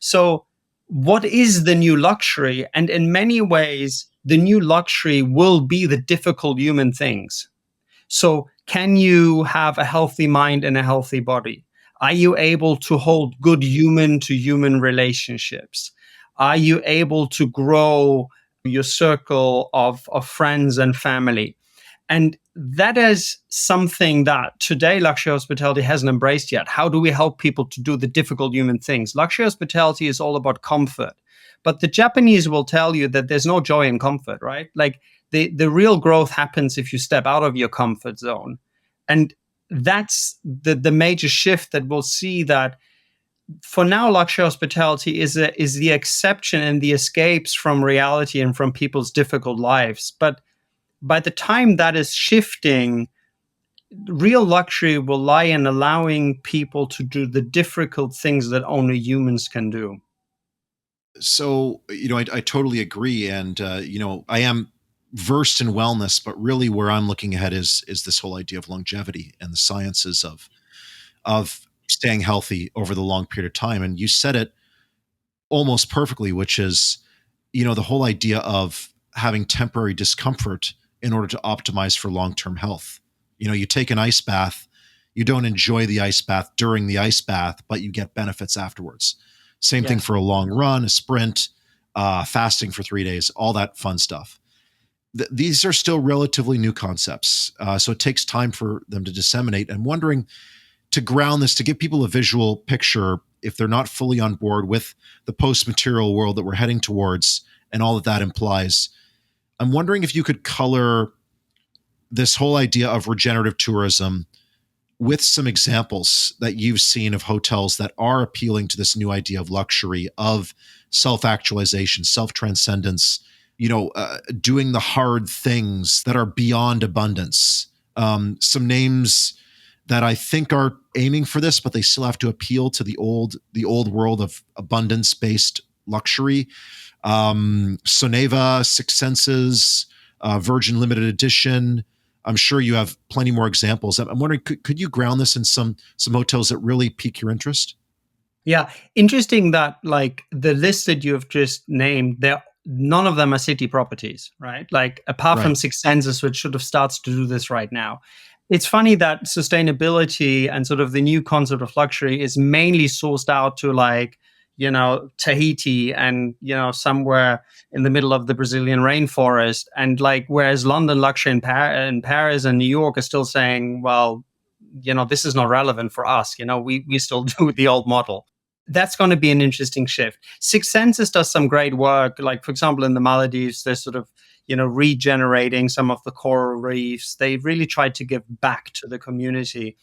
So what is the new luxury? And in many ways, the new luxury will be the difficult human things. So can you have a healthy mind and a healthy body? Are you able to hold good human-to-human relationships? Are you able to grow your circle of friends and family? And that is something that today luxury hospitality hasn't embraced yet. How do we help people to do the difficult human things? Luxury hospitality is all about comfort, But the Japanese will tell you that there's no joy in comfort, right? Like the real growth happens if you step out of your comfort zone. And that's the major shift that we'll see, that for now, luxury hospitality is the exception and the escapes from reality and from people's difficult lives. But by the time that is shifting, real luxury will lie in allowing people to do the difficult things that only humans can do. So, I totally agree. And, I am versed in wellness, but really where I'm looking ahead is this whole idea of longevity and the sciences of staying healthy over the long period of time. And you said it almost perfectly, which is, the whole idea of having temporary discomfort in order to optimize for long-term health. You take an ice bath, you don't enjoy the ice bath during the ice bath, but you get benefits afterwards. Same thing for a long run, a sprint, fasting for 3 days, all that fun stuff. These are still relatively new concepts. So it takes time for them to disseminate. I'm wondering, to ground this, to give people a visual picture, if they're not fully on board with the post-material world that we're heading towards and all that implies, I'm wondering if you could color this whole idea of regenerative tourism with some examples that you've seen of hotels that are appealing to this new idea of luxury, of self-actualization, self-transcendence, doing the hard things that are beyond abundance. Some names that I think are aiming for this, but they still have to appeal to the old world of abundance-based luxury. Soneva, Six Senses, Virgin Limited Edition. I'm sure you have plenty more examples. I'm wondering, could you ground this in some hotels that really pique your interest? Yeah, interesting that like the list that you have just named, none of them are city properties, right? Like apart from Six Senses, which sort of starts to do this right now. It's funny that sustainability and sort of the new concept of luxury is mainly sourced out to like, Tahiti and, somewhere in the middle of the Brazilian rainforest. And like, whereas London luxury and Paris and New York are still saying, well, this is not relevant for us. We still do the old model. That's going to be an interesting shift. Six Senses does some great work. Like, for example, in the Maldives, they're sort of, regenerating some of the coral reefs. They really tried to give back to the community.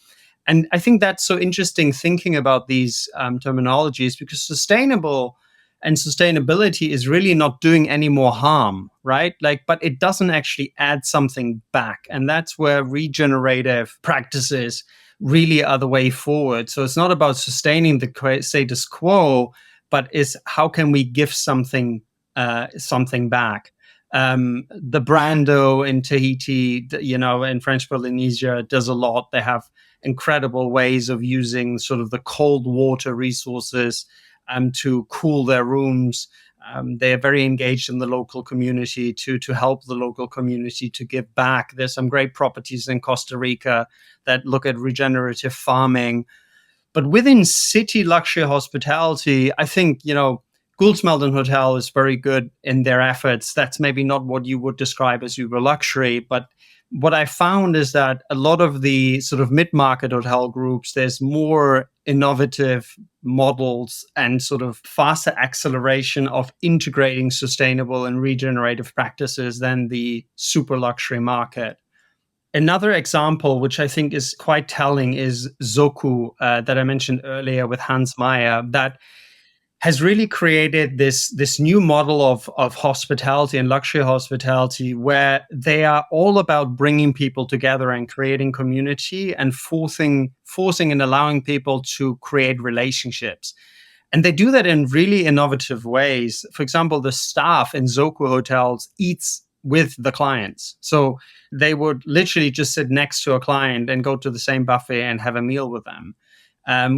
And I think that's so interesting thinking about these terminologies, because sustainable and sustainability is really not doing any more harm, right? But it doesn't actually add something back. And that's where regenerative practices really are the way forward. So it's not about sustaining the status quo, but is how can we give something back? The Brando in Tahiti, in French Polynesia does a lot. They have incredible ways of using sort of the cold water resources to cool their rooms. They are very engaged in the local community to help the local community to give back. There's some great properties in Costa Rica that look at regenerative farming. But within city luxury hospitality, I think, Gould's Meldon Hotel is very good in their efforts. That's maybe not what you would describe as uber luxury, but what I found is that a lot of the sort of mid-market hotel groups, there's more innovative models and sort of faster acceleration of integrating sustainable and regenerative practices than the super luxury market. Another example, which I think is quite telling, is Zoku that I mentioned earlier with Hans Meyer, that has really created this new model of hospitality and luxury hospitality, where they are all about bringing people together and creating community and forcing and allowing people to create relationships. And they do that in really innovative ways. For example, the staff in Zoku hotels eats with the clients. So they would literally just sit next to a client and go to the same buffet and have a meal with them.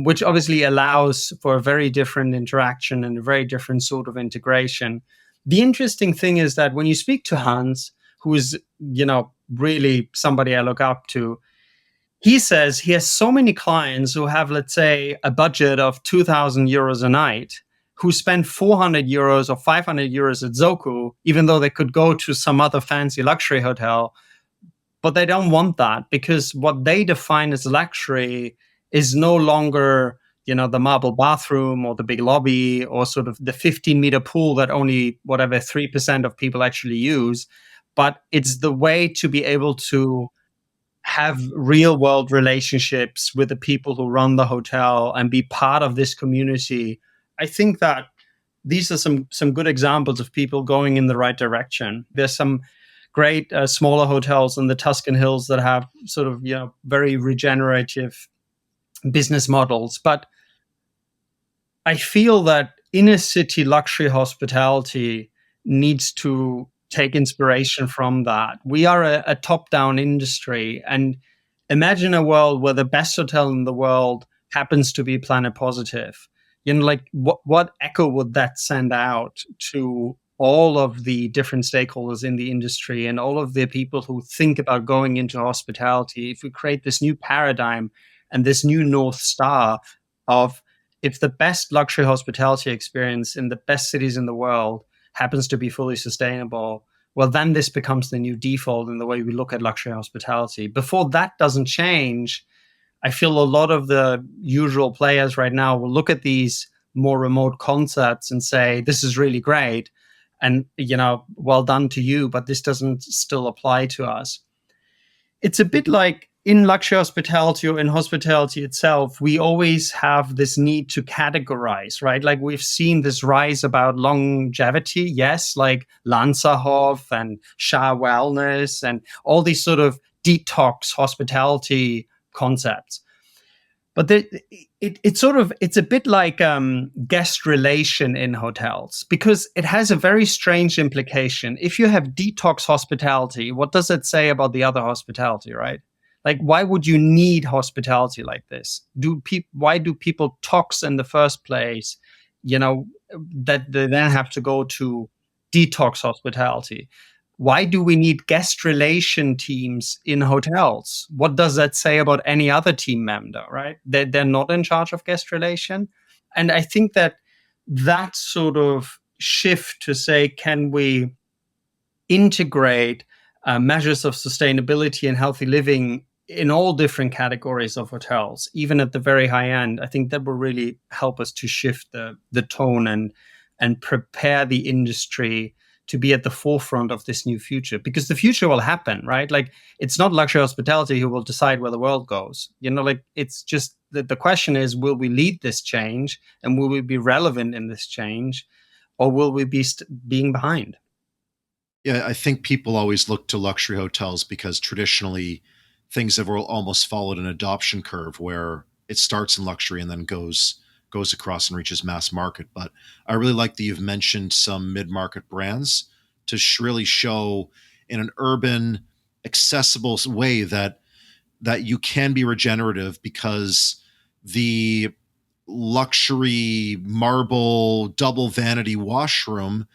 Which obviously allows for a very different interaction and a very different sort of integration. The interesting thing is that when you speak to Hans, who is, really somebody I look up to, he says he has so many clients who have, let's say, a budget of 2,000 euros a night, who spend 400 euros or 500 euros at Zoku, even though they could go to some other fancy luxury hotel. But they don't want that, because what they define as luxury is no longer, the marble bathroom or the big lobby or sort of the 15-meter pool that only whatever 3% of people actually use. But it's the way to be able to have real world relationships with the people who run the hotel and be part of this community. I think that these are some good examples of people going in the right direction. There's some great smaller hotels in the Tuscan Hills that have sort of very regenerative business models. But I feel that inner city luxury hospitality needs to take inspiration from that. We are a top-down industry, and imagine a world where the best hotel in the world happens to be planet positive. Like what echo would that send out to all of the different stakeholders in the industry and all of the people who think about going into hospitality if we create this new paradigm and this new North Star of, if the best luxury hospitality experience in the best cities in the world happens to be fully sustainable, well, then this becomes the new default in the way we look at luxury hospitality. Before that doesn't change, I feel a lot of the usual players right now will look at these more remote concepts and say, this is really great. And, well done to you, but this doesn't still apply to us. It's a bit like in luxury hospitality or in hospitality itself, we always have this need to categorize, right? Like we've seen this rise about longevity, yes, like Lanzerhof and Shah Wellness and all these sort of detox hospitality concepts. But it's a bit like guest relation in hotels, because it has a very strange implication. If you have detox hospitality, what does it say about the other hospitality, right? Like, why would you need hospitality like this? Why do people tox in the first place? That they then have to go to detox hospitality. Why do we need guest relation teams in hotels? What does that say about any other team member, right? They're not in charge of guest relation. And I think that sort of shift to say, can we integrate measures of sustainability and healthy living in all different categories of hotels, even at the very high end, I think that will really help us to shift the tone and prepare the industry to be at the forefront of this new future, because the future will happen, right? Like, it's not luxury hospitality who will decide where the world goes. Like, it's just the question is, will we lead this change and will we be relevant in this change, or will we be being behind? Yeah, I think people always look to luxury hotels because traditionally things have almost followed an adoption curve where it starts in luxury and then goes across and reaches mass market. But I really like that you've mentioned some mid-market brands to really show in an urban, accessible way that you can be regenerative, because the luxury marble double vanity washroom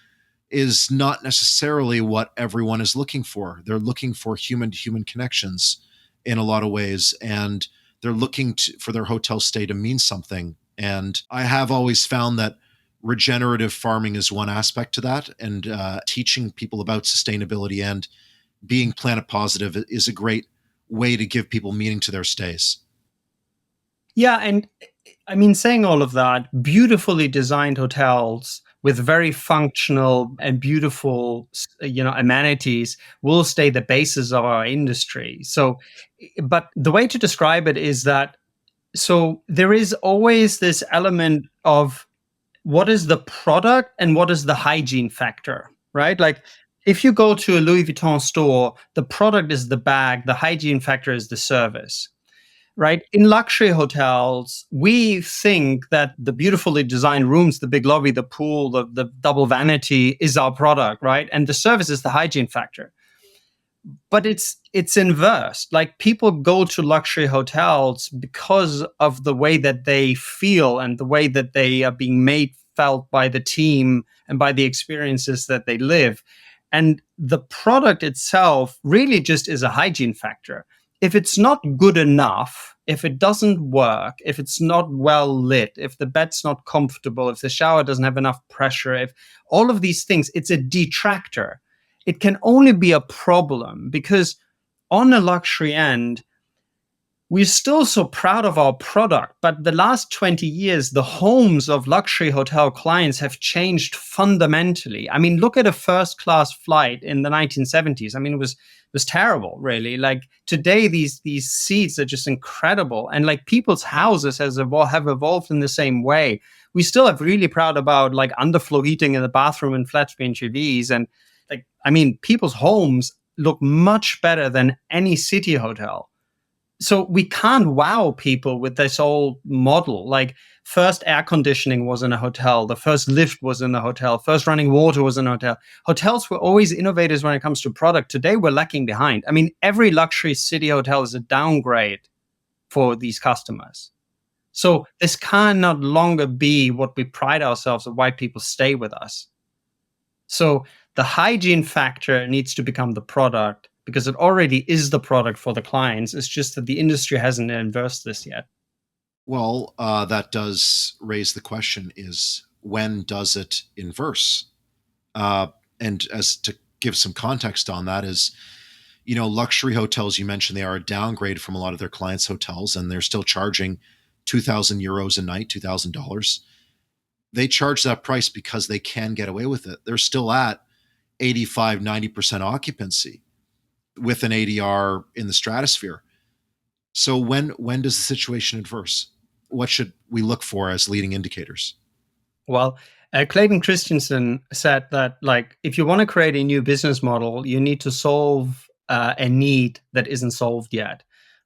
is not necessarily what everyone is looking for. They're looking for human-to-human connections in a lot of ways, and they're looking for their hotel stay to mean something. And I have always found that regenerative farming is one aspect to that, and teaching people about sustainability and being planet positive is a great way to give people meaning to their stays. Yeah, and I mean, saying all of that, beautifully designed hotels with very functional and beautiful, amenities will stay the basis of our industry. So, but the way to describe it is that, so there is always this element of what is the product and what is the hygiene factor, right? Like, if you go to a Louis Vuitton store, the product is the bag, the hygiene factor is the service. Right? In luxury hotels, we think that the beautifully designed rooms, the big lobby, the pool, the double vanity is our product, right? And the service is the hygiene factor. But it's inverse. Like, people go to luxury hotels because of the way that they feel and the way that they are being made felt by the team and by the experiences that they live. And the product itself really just is a hygiene factor. If it's not good enough, if it doesn't work, if it's not well lit, if the bed's not comfortable, if the shower doesn't have enough pressure, if all of these things, it's a detractor. It can only be a problem because on a luxury end, we're still so proud of our product, but the last 20 years, the homes of luxury hotel clients have changed fundamentally. I mean, look at a first-class flight in the 1970s. I mean, it was terrible, really. Like today, these seats are just incredible, and like people's houses have evolved in the same way. We still have really proud about like underfloor heating in the bathroom and flat screen TVs, and like I mean, people's homes look much better than any city hotel. So we can't wow people with this old model. Like first air conditioning was in a hotel, the first lift was in the hotel, first running water was in a hotel. Hotels were always innovators when it comes to product. Today we're lacking behind. I mean, every luxury city hotel is a downgrade for these customers. So this can no longer be what we pride ourselves on, why people stay with us. So the hygiene factor needs to become the product, because it already is the product for the clients. It's just that the industry hasn't inversed this yet. Well, that does raise the question: is when does it inverse? And as to give some context on that is, luxury hotels, you mentioned they are a downgrade from a lot of their clients' hotels, and they're still charging 2,000 euros a night, $2,000. They charge that price because they can get away with it. They're still at 85, 90% occupancy with an ADR in the stratosphere. So when does the situation inverse? What should we look for as leading indicators? Well, Clayton Christensen said that, like, if you want to create a new business model, you need to solve a need that isn't solved yet.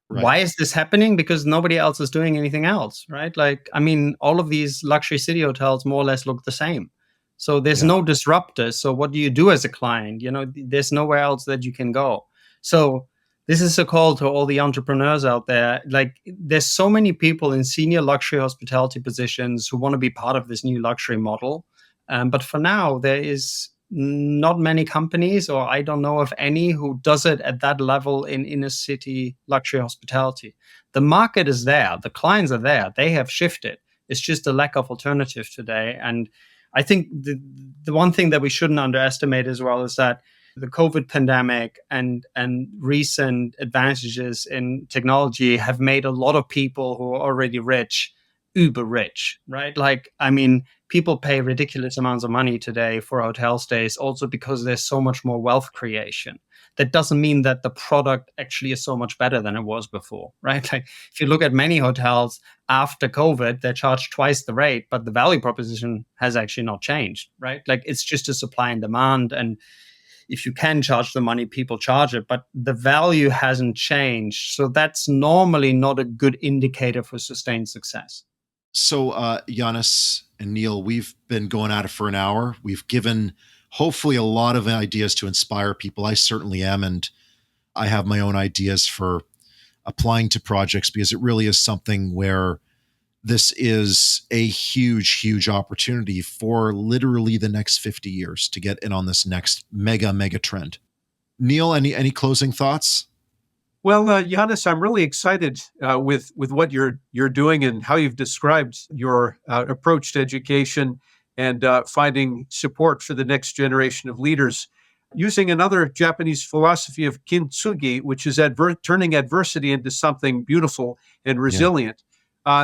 Right. Why is this happening? Because nobody else is doing anything else, right? Like, I mean, all of these luxury city hotels more or less look the same. So there's no disruptors. So what do you do as a client? There's nowhere else that you can go. So this is a call to all the entrepreneurs out there. Like, there's so many people in senior luxury hospitality positions who want to be part of this new luxury model. But for now, there is not many companies, or I don't know of any, who does it at that level in inner city luxury hospitality. The market is there. The clients are there. They have shifted. It's just a lack of alternative today. And I think the one thing that we shouldn't underestimate as well is that the COVID pandemic and recent advantages in technology have made a lot of people who are already rich, uber rich, right? Like, I mean, people pay ridiculous amounts of money today for hotel stays, also because there's so much more wealth creation. That doesn't mean that the product actually is so much better than it was before, right? Like, if you look at many hotels after COVID, they charge twice the rate, but the value proposition has actually not changed, right? Like, it's just a supply and demand, and if you can charge the money, people charge it, but the value hasn't changed. So that's normally not a good indicator for sustained success. So, Jannes and Neil, we've been going at it for an hour. We've given hopefully a lot of ideas to inspire people. I certainly am. And I have my own ideas for applying to projects, because it really is something where this is a huge, huge opportunity for literally the next 50 years to get in on this next mega trend. Neil, any closing thoughts? Well, Jannes, I'm really excited with what you're doing and how you've described your approach to education and finding support for the next generation of leaders. Using another Japanese philosophy of kintsugi, which is turning adversity into something beautiful and resilient.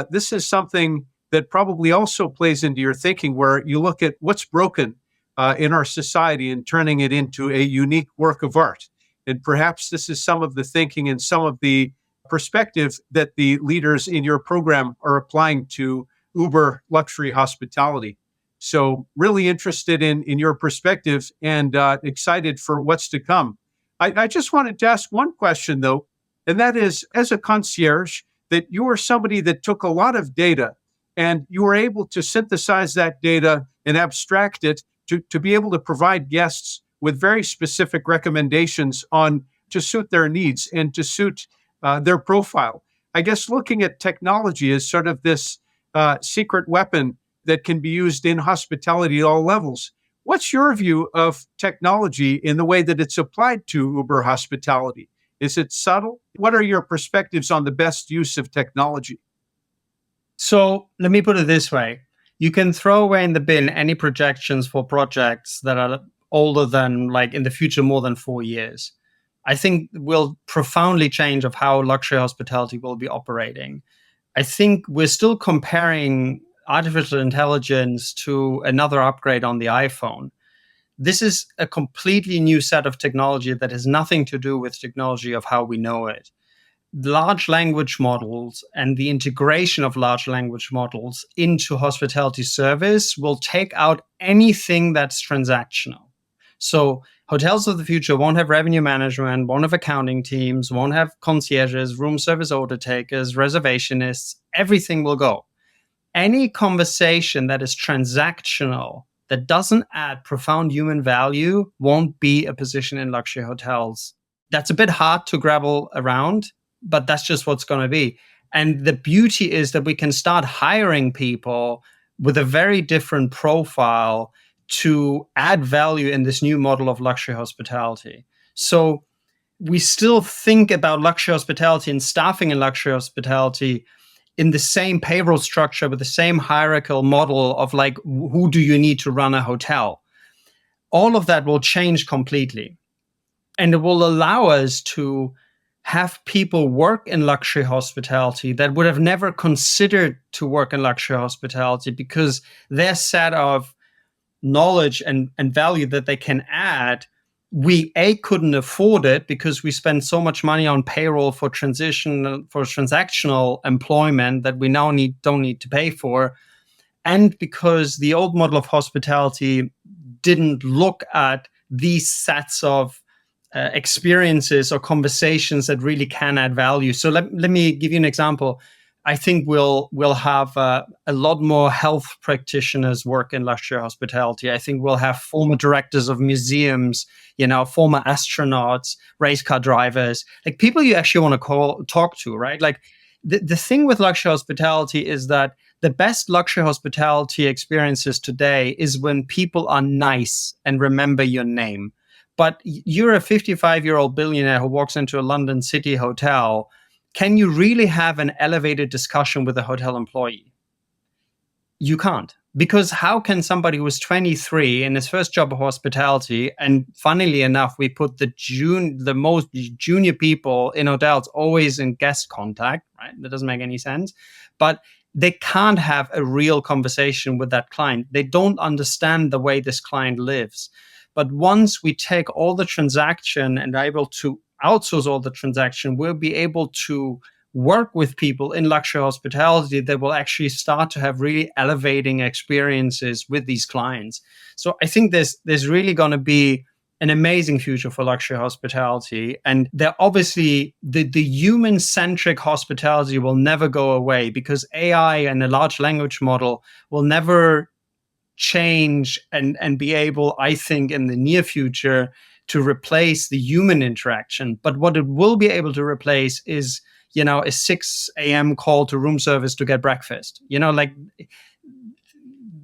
This is something that probably also plays into your thinking, where you look at what's broken in our society and turning it into a unique work of art. And perhaps this is some of the thinking and some of the perspective that the leaders in your program are applying to Uber luxury hospitality. So really interested in your perspective and excited for what's to come. I just wanted to ask one question, though, and that is, as a concierge, that you are somebody that took a lot of data and you were able to synthesize that data and abstract it to be able to provide guests with very specific recommendations to suit their needs and to suit their profile. I guess looking at technology as sort of this secret weapon that can be used in hospitality at all levels. What's your view of technology in the way that it's applied to Uber hospitality? Is it subtle? What are your perspectives on the best use of technology? So let me put it this way. You can throw away in the bin any projections for projects that are older than, like, in the future, more than 4 years. I think will profoundly change of how luxury hospitality will be operating. I think we're still comparing artificial intelligence to another upgrade on the iPhone. This is a completely new set of technology that has nothing to do with technology of how we know it. Large language models and the integration of large language models into hospitality service will take out anything that's transactional. So hotels of the future won't have revenue management, won't have accounting teams, won't have concierges, room service order takers, reservationists. Everything will go. Any conversation that is transactional, that doesn't add profound human value, won't be a position in luxury hotels. That's a bit hard to grapple around, but that's just what's going to be. And the beauty is that we can start hiring people with a very different profile to add value in this new model of luxury hospitality. So we still think about luxury hospitality and staffing in luxury hospitality in the same payroll structure with the same hierarchical model of like, who do you need to run a hotel? All of that will change completely. And it will allow us to have people work in luxury hospitality that would have never considered to work in luxury hospitality because their set of knowledge and value that they can add, we couldn't afford it because we spend so much money on payroll for transactional employment that we now don't need to pay for. And because the old model of hospitality didn't look at these sets of experiences or conversations that really can add value. So let me give you an example. I think we'll have a lot more health practitioners work in luxury hospitality. I think we'll have former directors of museums, former astronauts, race car drivers, like people you actually want to talk to, right? Like the thing with luxury hospitality is that the best luxury hospitality experiences today is when people are nice and remember your name. But you're a 55-year-old billionaire who walks into a London City hotel. Can you really have an elevated discussion with a hotel employee? You can't. Because how can somebody who is 23 in his first job of hospitality, and funnily enough, we put the most junior people in hotels always in guest contact, right? That doesn't make any sense. But they can't have a real conversation with that client. They don't understand the way this client lives. But once we take all the transaction and are able to outsource all the transaction, we'll be able to work with people in luxury hospitality that will actually start to have really elevating experiences with these clients. So I think there's really going to be an amazing future for luxury hospitality. And there obviously, the human-centric hospitality will never go away because AI and a large language model will never change and be able, I think, in the near future to replace the human interaction. But what it will be able to replace is, a 6 a.m. call to room service to get breakfast.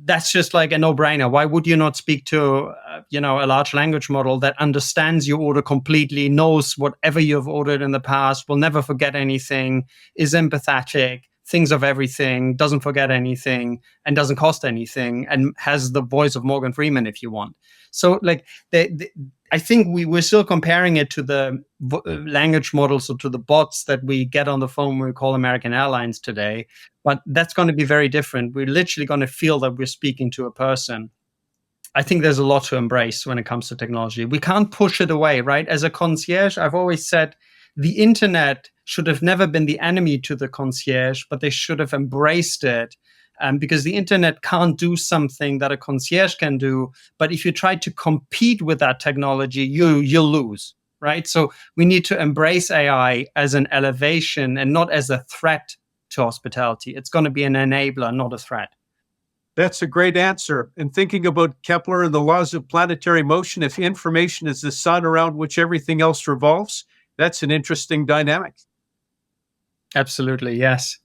That's just like a no-brainer. Why would you not speak to, a large language model that understands your order completely, knows whatever you've ordered in the past, will never forget anything, is empathetic, thinks of everything, doesn't forget anything, and doesn't cost anything, and has the voice of Morgan Freeman if you want. So I think we're still comparing it to the language models or to the bots that we get on the phone when we call American Airlines today. But that's going to be very different. We're literally going to feel that we're speaking to a person. I think there's a lot to embrace when it comes to technology. We can't push it away, right? As a concierge, I've always said the internet should have never been the enemy to the concierge, but they should have embraced it. Because the internet can't do something that a concierge can do. But if you try to compete with that technology, you'll lose, right? So we need to embrace AI as an elevation and not as a threat to hospitality. It's going to be an enabler, not a threat. That's a great answer. And thinking about Kepler and the laws of planetary motion, if information is the sun around which everything else revolves, that's an interesting dynamic. Absolutely, yes.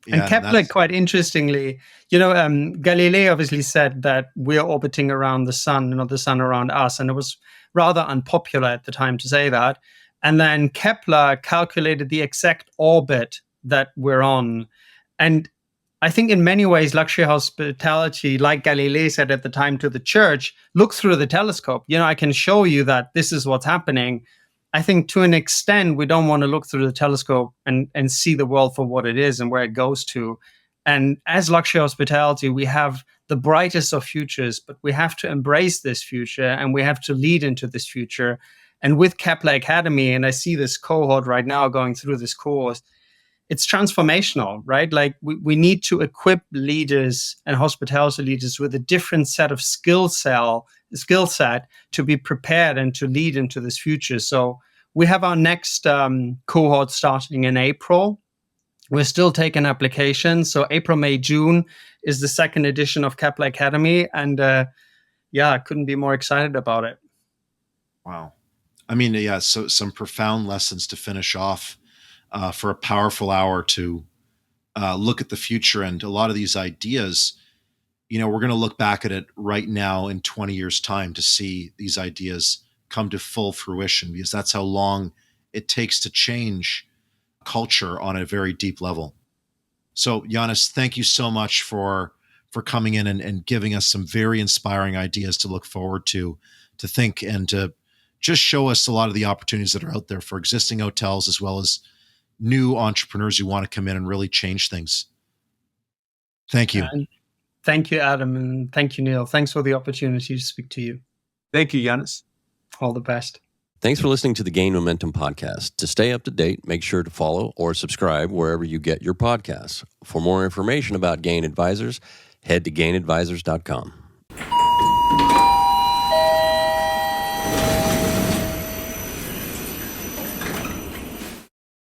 Yeah, and Kepler, quite interestingly, Galileo obviously said that we're orbiting around the sun, not the sun around us. And it was rather unpopular at the time to say that. And then Kepler calculated the exact orbit that we're on. And I think in many ways, luxury hospitality, like Galileo said at the time to the church, look through the telescope. I can show you that this is what's happening. I think to an extent, we don't want to look through the telescope and see the world for what it is and where it goes to. And as luxury hospitality, we have the brightest of futures, but we have to embrace this future and we have to lead into this future. And with Kepler Academy, and I see this cohort right now going through this course, it's transformational, right? Like we need to equip leaders and hospitality leaders with a different set of skill set to be prepared and to lead into this future. So we have our next cohort starting in April. We're still taking applications. So April, May, June is the second edition of Kepler Academy. And I couldn't be more excited about it. Wow. I mean, yeah, so some profound lessons to finish off for a powerful hour to look at the future. And a lot of these ideas, we're going to look back at it right now in 20 years' time to see these ideas come to full fruition, because that's how long it takes to change culture on a very deep level. So, Jannes, thank you so much for coming in and giving us some very inspiring ideas to look forward to think, and to just show us a lot of the opportunities that are out there for existing hotels, as well as new entrepreneurs who want to come in and really change things. Thank you. Thank you, Adam. And thank you, Neil. Thanks for the opportunity to speak to you. Thank you, Jannes. All the best. Thanks for listening to the Gain Momentum podcast. To stay up to date, make sure to follow or subscribe wherever you get your podcasts. For more information about Gain Advisors, head to gainadvisors.com.